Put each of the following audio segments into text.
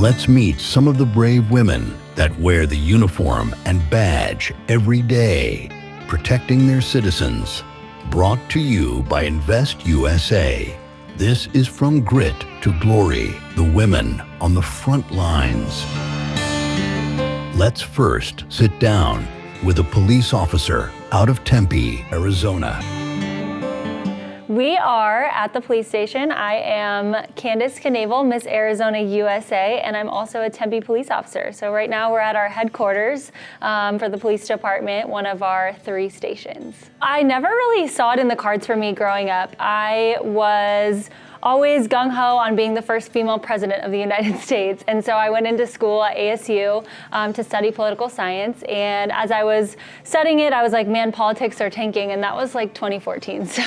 Let's meet some of the brave women that wear the uniform and badge every day, protecting their citizens. Brought to you by Invest USA. This is From Grit to Glory, the women on the front lines. Let's first sit down with a police officer out of Tempe, Arizona. We are at the police station. I am Candace Knavel, Miss Arizona USA, and I'm also a Tempe police officer. So right now we're at our headquarters for the police department, one of our 3 stations. I never really saw it in the cards for me growing up. I was always gung-ho on being the first female president of the United States. And so I went into school at ASU to study political science. And as I was studying it, I was like, man, politics are tanking. And that was like 2014. So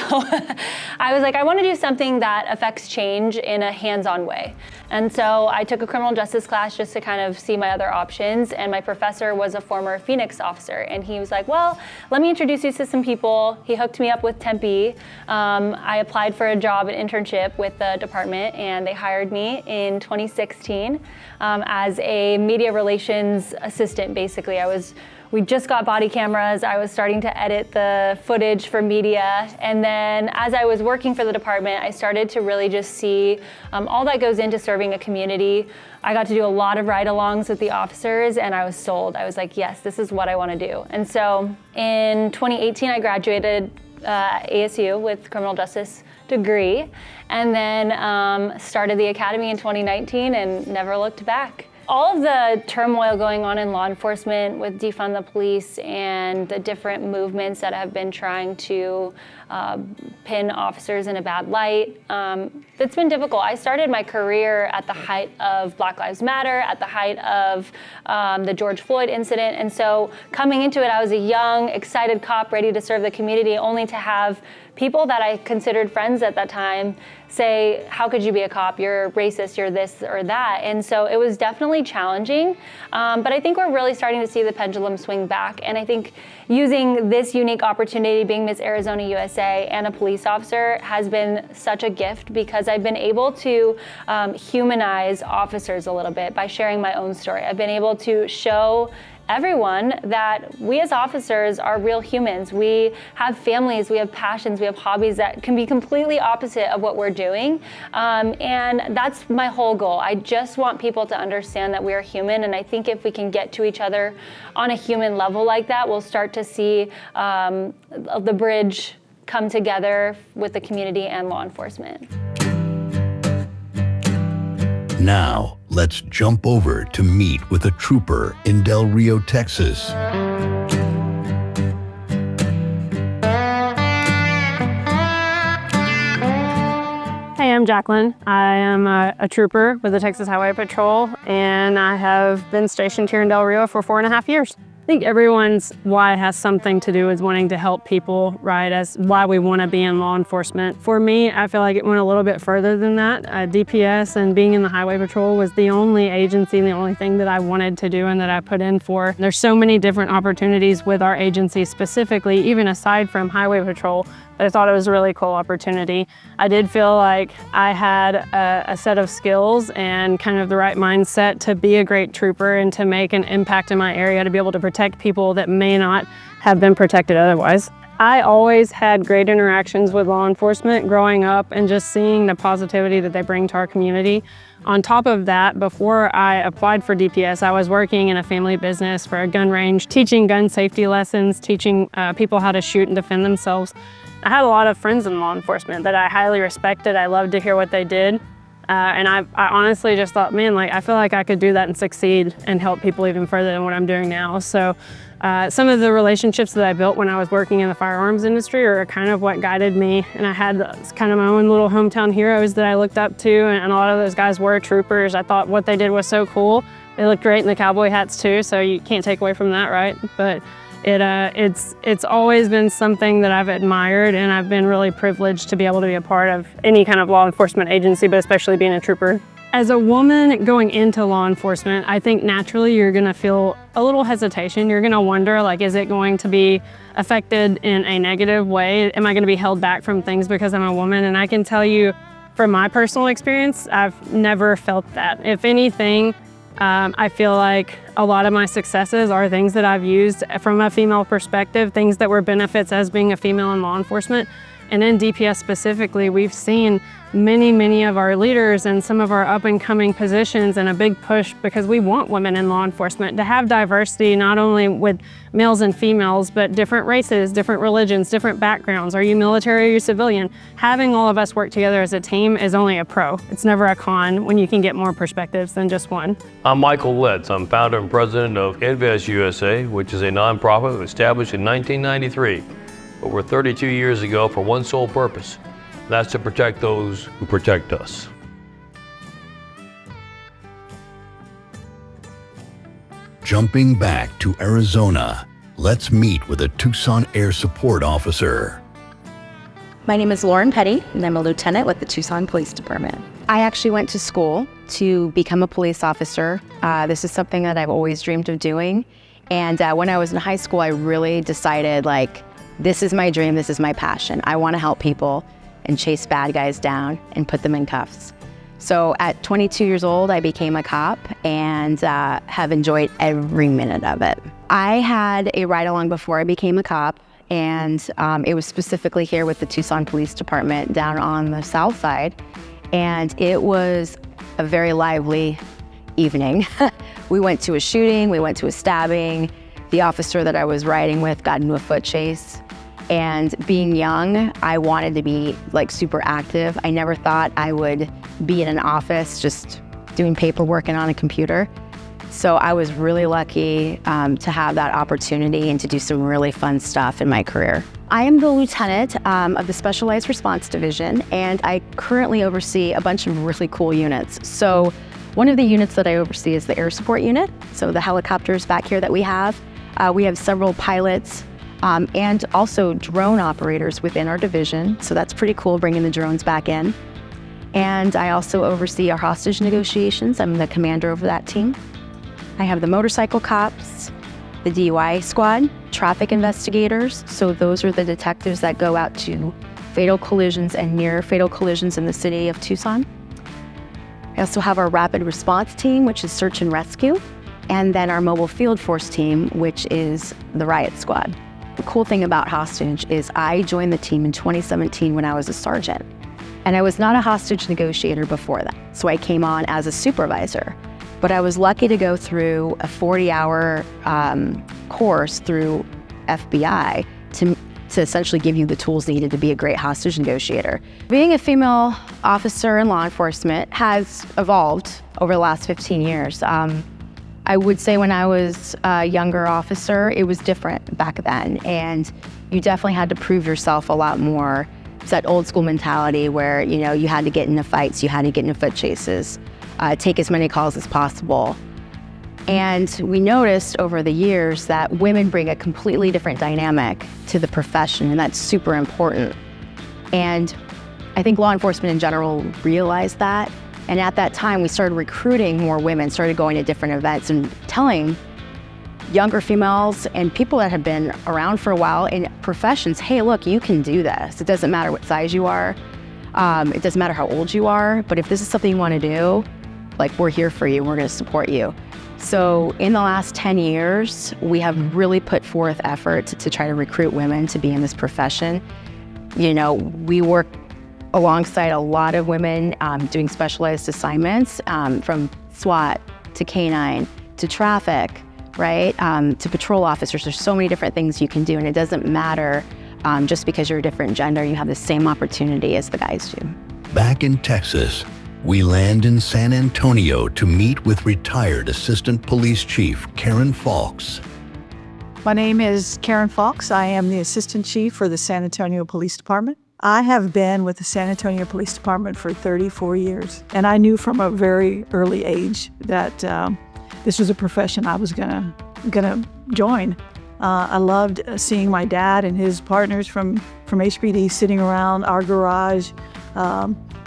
I was like, I want to do something that affects change in a hands-on way. And so I took a criminal justice class just to kind of see my other options. And my professor was a former Phoenix officer. And he was like, well, let me introduce you to some people. He hooked me up with Tempe. I applied for a job, an internship with the department, and they hired me in 2016 as a media relations assistant. Basically, we just got body cameras. I was starting to edit the footage for media. And then as I was working for the department, I started to really just see all that goes into serving a community. I got to do a lot of ride-alongs with the officers, and I was sold. I was like, yes, this is what I want to do. And so in 2018, I graduated ASU with criminal justice degree, and then started the academy in 2019 and never looked back. All of the turmoil going on in law enforcement with defund the police and the different movements that have been trying to pin officers in a bad light, it's been difficult. I started my career at the height of Black Lives Matter, at the height of the George Floyd incident, and so coming into it, I was a young, excited cop ready to serve the community, only to have people that I considered friends at that time say, how could you be a cop? You're racist, you're this or that. And so it was definitely challenging, but I think we're really starting to see the pendulum swing back. And I think using this unique opportunity, being Miss Arizona USA and a police officer, has been such a gift because I've been able to humanize officers a little bit by sharing my own story. I've been able to show everyone that we as officers are real humans. We have families, we have passions, we have hobbies that can be completely opposite of what we're doing. And that's my whole goal. I just want people to understand that we are human. And I think if we can get to each other on a human level like that, we'll start to see the bridge come together with the community and law enforcement. Now, let's jump over to meet with a trooper in Del Rio, Texas. Hey, I'm Jacqueline. I am a trooper with the Texas Highway Patrol, and I have been stationed here in Del Rio for 4.5 years. I think everyone's why has something to do with wanting to help people, right? As why we want to be in law enforcement. For me, I feel like it went a little bit further than that. DPS and being in the Highway Patrol was the only agency and the only thing that I wanted to do and that I put in for. There's so many different opportunities with our agency specifically, even aside from Highway Patrol, but I thought it was a really cool opportunity. I did feel like I had a set of skills and kind of the right mindset to be a great trooper and to make an impact in my area, to be able to protect people that may not have been protected otherwise. I always had great interactions with law enforcement growing up and just seeing the positivity that they bring to our community. On top of that, before I applied for DPS, I was working in a family business for a gun range, teaching gun safety lessons, teaching people how to shoot and defend themselves. I had a lot of friends in law enforcement that I highly respected. I loved to hear what they did. And I honestly just thought, man, like I feel like I could do that and succeed and help people even further than what I'm doing now. So some of the relationships that I built when I was working in the firearms industry are kind of what guided me. And I had kind of my own little hometown heroes that I looked up to, and a lot of those guys were troopers. I thought what they did was so cool. They looked great in the cowboy hats too, so you can't take away from that, right? But it's always been something that I've admired, and I've been really privileged to be able to be a part of any kind of law enforcement agency, but especially being a trooper. As a woman going into law enforcement, I think naturally you're gonna feel a little hesitation. You're gonna wonder, like, is it going to be affected in a negative way? Am I gonna be held back from things because I'm a woman? And I can tell you, from my personal experience, I've never felt that. If anything, I feel like a lot of my successes are things that I've used from a female perspective, things that were benefits as being a female in law enforcement. And in DPS specifically, we've seen many of our leaders and some of our up and coming positions and a big push because we want women in law enforcement to have diversity, not only with males and females, but different races, different religions, different backgrounds. Are you military or are you civilian? Having all of us work together as a team is only a pro. It's never a con when you can get more perspectives than just one. I'm Michael Letts. I'm founder and president of Invest USA, which is a nonprofit established in 1993. Over 32 years ago for one sole purpose. That's to protect those who protect us. Jumping back to Arizona, let's meet with a Tucson Air Support Officer. My name is Lauren Petty, and I'm a lieutenant with the Tucson Police Department. I actually went to school to become a police officer. This is something that I've always dreamed of doing. And when I was in high school, I really decided, this is my dream, this is my passion. I want to help people and chase bad guys down and put them in cuffs. So at 22 years old, I became a cop and have enjoyed every minute of it. I had a ride-along before I became a cop, and it was specifically here with the Tucson Police Department down on the south side, and it was a very lively evening. We went to a shooting, we went to a stabbing. The officer that I was riding with got into a foot chase. And being young, I wanted to be super active. I never thought I would be in an office just doing paperwork and on a computer. So I was really lucky to have that opportunity and to do some really fun stuff in my career. I am the lieutenant of the Specialized Response Division, and I currently oversee a bunch of really cool units. So one of the units that I oversee is the Air Support Unit. So the helicopters back here that we have several pilots, and also drone operators within our division. So that's pretty cool, bringing the drones back in. And I also oversee our hostage negotiations. I'm the commander over that team. I have the motorcycle cops, the DUI squad, traffic investigators. So those are the detectives that go out to fatal collisions and near fatal collisions in the city of Tucson. I also have our rapid response team, which is search and rescue. And then our mobile field force team, which is the riot squad. The cool thing about hostage is I joined the team in 2017 when I was a sergeant. And I was not a hostage negotiator before that. So I came on as a supervisor. But I was lucky to go through a 40-hour course through FBI to essentially give you the tools needed to be a great hostage negotiator. Being a female officer in law enforcement has evolved over the last 15 years. I would say when I was a younger officer, it was different back then, and you definitely had to prove yourself a lot more. It's that old school mentality where, you had to get into fights, you had to get into foot chases, take as many calls as possible. And we noticed over the years that women bring a completely different dynamic to the profession, and that's super important. And I think law enforcement in general realized that. And at that time, we started recruiting more women, started going to different events and telling younger females and people that have been around for a while in professions, hey, look, you can do this. It doesn't matter what size you are. It doesn't matter how old you are. But if this is something you want to do, we're here for you. We're going to support you. So in the last 10 years, we have really put forth effort to try to recruit women to be in this profession. We work alongside a lot of women doing specialized assignments, from SWAT to K-9 to traffic, right? To patrol officers. There's so many different things you can do, and it doesn't matter just because you're a different gender, you have the same opportunity as the guys do. Back in Texas, we land in San Antonio to meet with retired Assistant Police Chief Karen Falks. My name is Karen Falks. I am the Assistant Chief for the San Antonio Police Department. I have been with the San Antonio Police Department for 34 years, and I knew from a very early age that this was a profession I was gonna join. I loved seeing my dad and his partners from HPD sitting around our garage,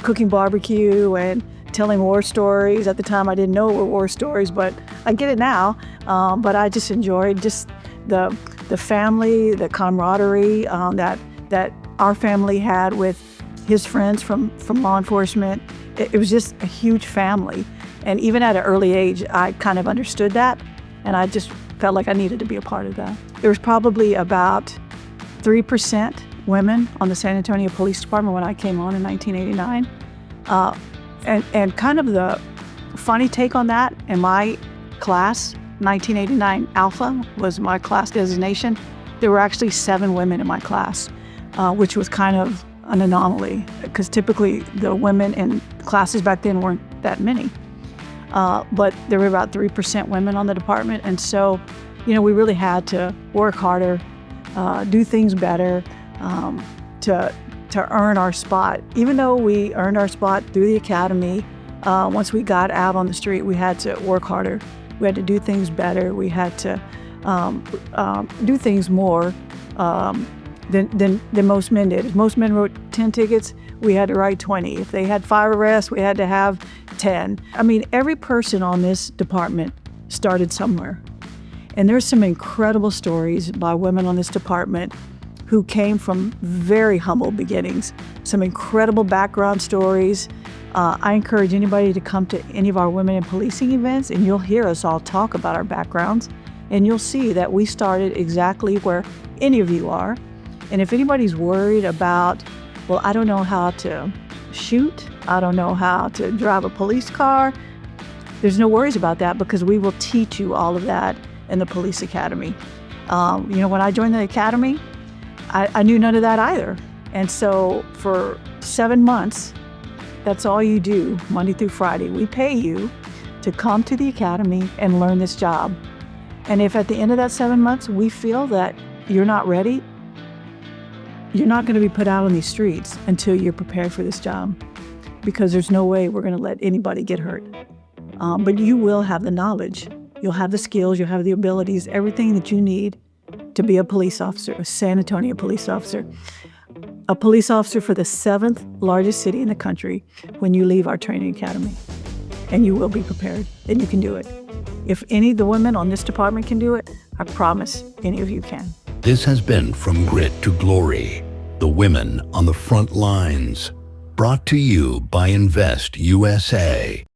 cooking barbecue and telling war stories. At the time, I didn't know what were war stories, but I get it now. But I just enjoyed the family, the camaraderie that our family had with his friends from law enforcement. It was just a huge family. And even at an early age, I kind of understood that, and I just felt like I needed to be a part of that. There was probably about 3% women on the San Antonio Police Department when I came on in 1989. And kind of the funny take on that, in my class, 1989 Alpha was my class designation, there were actually 7 women in my class, which was kind of an anomaly, because typically the women in classes back then weren't that many. But there were about 3% women on the department, and so, we really had to work harder, do things better, to earn our spot. Even though we earned our spot through the academy, once we got out on the street, we had to work harder. We had to do things better. We had to do things more than most men did. If most men wrote 10 tickets, we had to write 20. If they had 5 arrests, we had to have 10. I mean, every person on this department started somewhere. And there's some incredible stories by women on this department who came from very humble beginnings, some incredible background stories. I encourage anybody to come to any of our Women in Policing events, and you'll hear us all talk about our backgrounds, and you'll see that we started exactly where any of you are. And if anybody's worried about, well, I don't know how to shoot, I don't know how to drive a police car, there's no worries about that, because we will teach you all of that in the police academy. When I joined the academy, I knew none of that either. And so for 7 months, that's all you do, Monday through Friday. We pay you to come to the academy and learn this job. And if at the end of that 7 months, we feel that you're not ready, you're not going to be put out on these streets until you're prepared for this job, because there's no way we're going to let anybody get hurt. But you will have the knowledge, you'll have the skills, you'll have the abilities, everything that you need to be a police officer, a San Antonio police officer. A police officer for the 7th largest city in the country when you leave our training academy. And you will be prepared, and you can do it. If any of the women on this department can do it, I promise any of you can. This has been From Grit to Glory, the women on the front lines. Brought to you by Invest USA.